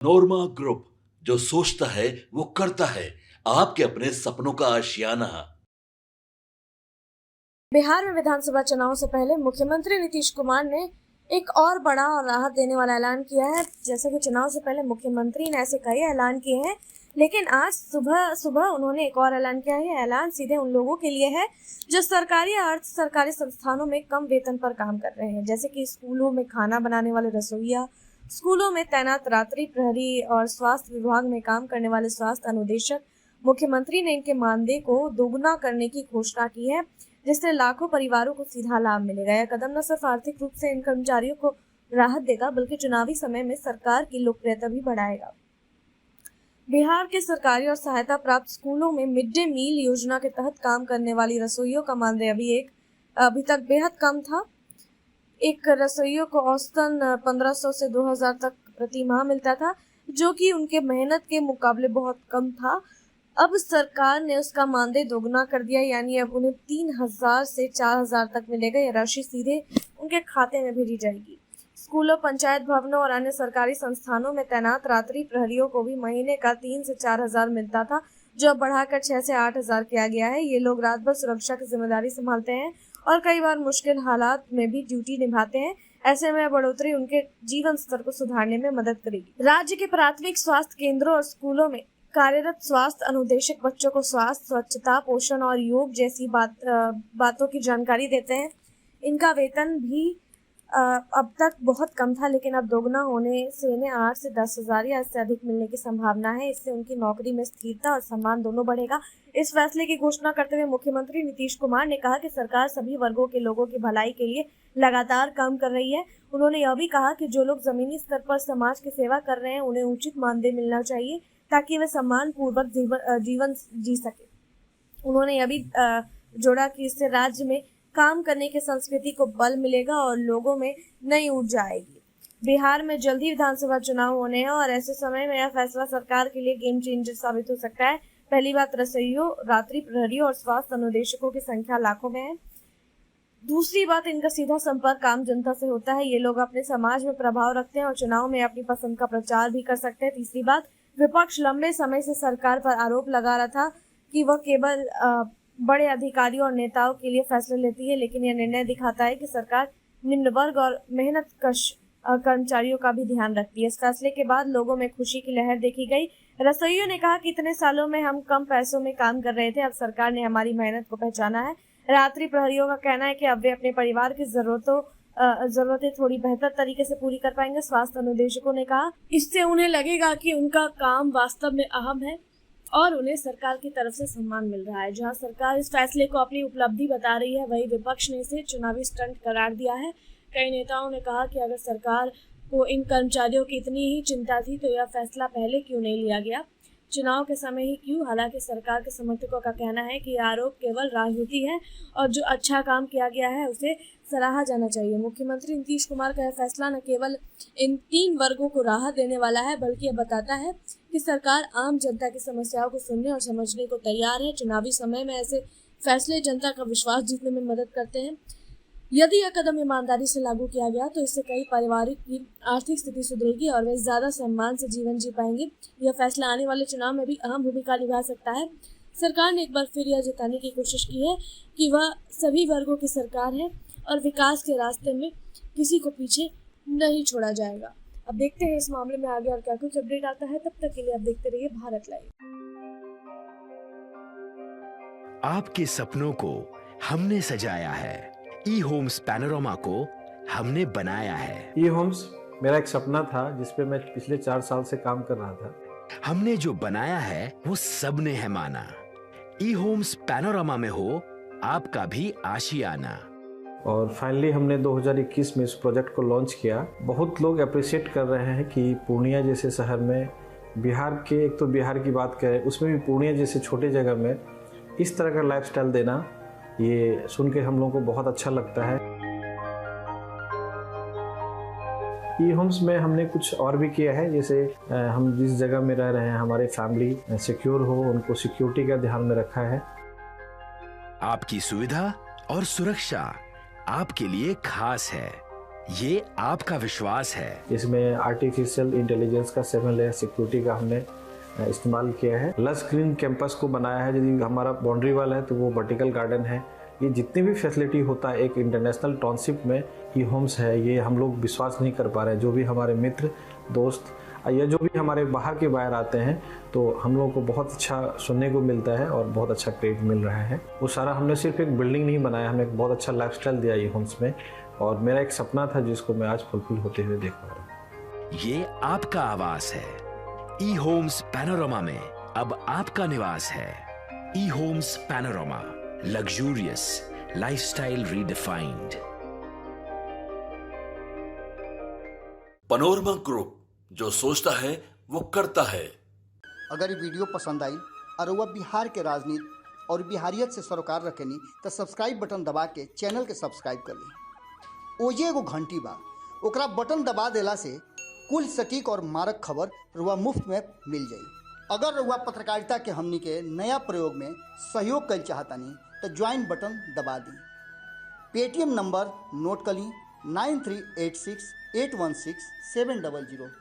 नोरमा group, जो सोचता है वो करता है। आपके अपने सपनों का आशियाना। बिहार में विधानसभा चुनाव से पहले मुख्यमंत्री नीतीश कुमार ने एक और बड़ा और राहत देने वाला ऐलान किया है। जैसे कि चुनाव से पहले मुख्यमंत्री ने ऐसे कई ऐलान किए हैं, लेकिन आज सुबह सुबह उन्होंने एक और ऐलान किया है। ऐलान सीधे उन लोगों के लिए है जो सरकारी या अर्ध सरकारी संस्थानों में कम वेतन पर काम कर रहे हैं, जैसे कि स्कूलों में खाना बनाने वाले रसोइया, स्कूलों में तैनात रात्रि प्रहरी और स्वास्थ्य विभाग में काम करने वाले स्वास्थ्य अनुदेशक। मुख्यमंत्री ने इनके मानदेय को दोगुना करने की घोषणा की है, जिससे लाखों परिवारों को सीधा लाभ मिलेगा। यह कदम न सिर्फ आर्थिक रूप से इन कर्मचारियों को राहत देगा, बल्कि चुनावी समय में सरकार की लोकप्रियता भी बढ़ाएगा। बिहार के सरकारी और सहायता प्राप्त स्कूलों में मिड डे मील योजना के तहत काम करने वाली रसोइयों का मानदेय अभी तक बेहद कम था। एक रसोइयों को औसतन 1500 से 2000 तक प्रति माह मिलता था, जो कि उनके मेहनत के मुकाबले बहुत कम था। अब सरकार ने उसका मानदेय दोगुना कर दिया, यानी अब उन्हें 3000 से 4000 तक मिलेगा। यह राशि सीधे उनके खाते में भेजी जाएगी। स्कूलों, पंचायत भवनों और अन्य सरकारी संस्थानों में तैनात रात्रि प्रहरियों को भी महीने का 3 से 4000 मिलता था, जो अब बढ़ाकर 6 से 8000 किया गया है। ये लोग रात भर सुरक्षा की जिम्मेदारी संभालते हैं और कई बार मुश्किल हालात में भी ड्यूटी निभाते हैं। ऐसे में बढ़ोतरी उनके जीवन स्तर को सुधारने में मदद करेगी। राज्य के प्राथमिक स्वास्थ्य केंद्रों और स्कूलों में कार्यरत स्वास्थ्य अनुदेशक बच्चों को स्वास्थ्य, स्वच्छता, पोषण और योग जैसी बातों की जानकारी देते हैं। इनका वेतन भी अब तक बहुत कम था, लेकिन अब दोगुना होने से इन्हें 8 से 10,000 या इससे अधिक मिलने की संभावना है। इससे उनकी नौकरी में स्थिरता और सम्मान दोनों बढ़ेगा। इस फैसले की घोषणा करते हुए मुख्यमंत्री नीतीश कुमार ने कहा कि सरकार सभी वर्गों के लोगों की भलाई के लिए लगातार काम कर रही है। उन्होंने यह भी कहा कि जो लोग जमीनी स्तर पर समाज की सेवा कर रहे हैं, उन्हें उचित मानदेय मिलना चाहिए, ताकि वे सम्मान पूर्वक जीवन जी सके। उन्होंने यह भी जोड़ा कि इससे राज्य में काम करने की संस्कृति को बल मिलेगा और लोगों में नई ऊर्जा आएगी। बिहार में जल्दी विधानसभा चुनाव होने हैं और ऐसे समय में यह फैसला सरकार के लिए गेम चेंजर साबित हो सकता है। पहली बात, रसोइयों, रात्रि प्रहरियों और स्वास्थ्य अनुदेशकों की संख्या लाखों में है। दूसरी बात, इनका सीधा संपर्क आम जनता से होता है। ये लोग अपने समाज में प्रभाव रखते हैं और चुनाव में अपनी पसंद का प्रचार भी कर सकते हैं। तीसरी बात, विपक्ष लंबे समय से सरकार पर आरोप लगा रहा था कि वह केवल बड़े अधिकारियों और नेताओं के लिए फैसले लेती है, लेकिन यह निर्णय दिखाता है कि सरकार निम्न वर्ग और मेहनत कश कर्मचारियों का भी ध्यान रखती है। इस फैसले के बाद लोगों में खुशी की लहर देखी गई। रसोइयों ने कहा कि इतने सालों में हम कम पैसों में काम कर रहे थे, अब सरकार ने हमारी मेहनत को पहचाना है। रात्रि प्रहरियों का कहना है कि अब वे अपने परिवार की जरूरतें थोड़ी बेहतर तरीके से पूरी कर पाएंगे। स्वास्थ्य अनुदेशकों ने कहा इससे उन्हें लगेगा कि उनका काम वास्तव में अहम है और उन्हें सरकार की तरफ से सम्मान मिल रहा है। जहां सरकार इस फैसले को अपनी उपलब्धि बता रही है, वहीं विपक्ष ने इसे चुनावी स्टंट करार दिया है। कई नेताओं ने कहा कि अगर सरकार को इन कर्मचारियों की इतनी ही चिंता थी, तो यह फैसला पहले क्यों नहीं लिया गया, चुनाव के समय ही क्यों। हालांकि सरकार के समर्थकों का कहना है कि यह आरोप केवल राजनीति है और जो अच्छा काम किया गया है उसे सराहा जाना चाहिए। मुख्यमंत्री नीतीश कुमार का यह फैसला न केवल इन 3 वर्गों को राहत देने वाला है, बल्कि यह बताता है कि सरकार आम जनता की समस्याओं को सुनने और समझने को तैयार है। चुनावी समय में ऐसे फैसले जनता का विश्वास जीतने में मदद करते हैं। यदि यह कदम ईमानदारी से लागू किया गया, तो इससे कई परिवारों की आर्थिक स्थिति सुधरेगी और वे ज्यादा सम्मान से जीवन जी पाएंगे। यह फैसला आने वाले चुनाव में भी अहम भूमिका निभा सकता है। सरकार ने एक बार फिर यह जताने की कोशिश की है कि वह सभी वर्गों की सरकार है और विकास के रास्ते में किसी को पीछे नहीं छोड़ा जाएगा। अब देखते हैं इस मामले में आगे और क्या कुछ अपडेट आता है। तब तक के लिए आप देखते रहिए भारत लाइव। आपके सपनों को हमने सजाया है, ई होम्स पैनोरमा को हमने बनाया है। ई होम्स मेरा एक सपना था, जिसपे मैं पिछले 4 साल से काम कर रहा था। हमने जो बनाया है वो सबने है माना। ई होम्स पैनोरमा में हो आपका भी आशियाना। और फाइनली हमने 2021 में इस प्रोजेक्ट को लॉन्च किया। बहुत लोग अप्रिशिएट कर रहे हैं कि पूर्णिया जैसे शहर में, बिहार के, एक तो बिहार की बात करें उसमें भी पूर्णिया जैसे छोटे जगह में इस तरह का लाइफस्टाइल देना, ये सुन के हम लोगों को बहुत अच्छा लगता है। ई होम्स में हमने कुछ और भी किया है, जैसे हम जिस जगह में रह रहे हैं हमारे फैमिली सिक्योर हो, उनको सिक्योरिटी का ध्यान में रखा है। आपकी सुविधा और सुरक्षा आपके लिए खास है। ये आपका विश्वास है। इसमें आर्टिफिशियल इंटेलिजेंस का 7 लेयर सिक्योरिटी का हमने इस्तेमाल किया है। लस ग्रीन कैंपस को बनाया है। यदि हमारा बाउंड्री वाल है तो वो वर्टिकल गार्डन है। ये जितनी भी फैसिलिटी होता है एक इंटरनेशनल टाउनशिप में ई होम्स है, ये हम लोग विश्वास नहीं कर पा रहे हैं। जो भी हमारे मित्र दोस्त या जो भी हमारे बाहर के बाहर आते हैं तो हम लोगों को बहुत अच्छा सुनने को मिलता है और बहुत अच्छा क्रेडिट मिल रहा है। वो सारा हमने सिर्फ एक बिल्डिंग नहीं बनाया, हमने एक बहुत अच्छा लाइफस्टाइल दिया ई होम्स में, और मेरा एक सपना था जिसको मैं आज फुलफिल होते हुए देख पा रहा हूँ। ये आपका आवास है। ई होम्स पैनोरामा में अब आपका निवास है। E homes panorama, luxurious lifestyle redefined. Panorama group, जो सोचता है वो करता है। अगर ये वीडियो पसंद आई और वह बिहार के राजनीति और बिहारियत से सरोकार रखेनी तो सब्सक्राइब बटन दबा के चैनल के सब्सक्राइब कर ली। ओजे एगो घंटी बा, ओकरा बटन दबा देला से कुल सटीक और मारक खबर रुआ मुफ्त में मिल जाई। अगर रुआ पत्रकारिता के हमनी के नया प्रयोग में सहयोग कर चाहतानी तो ज्वाइन बटन दबा दी। पेटीएम नंबर नोट कर ली 9386816700।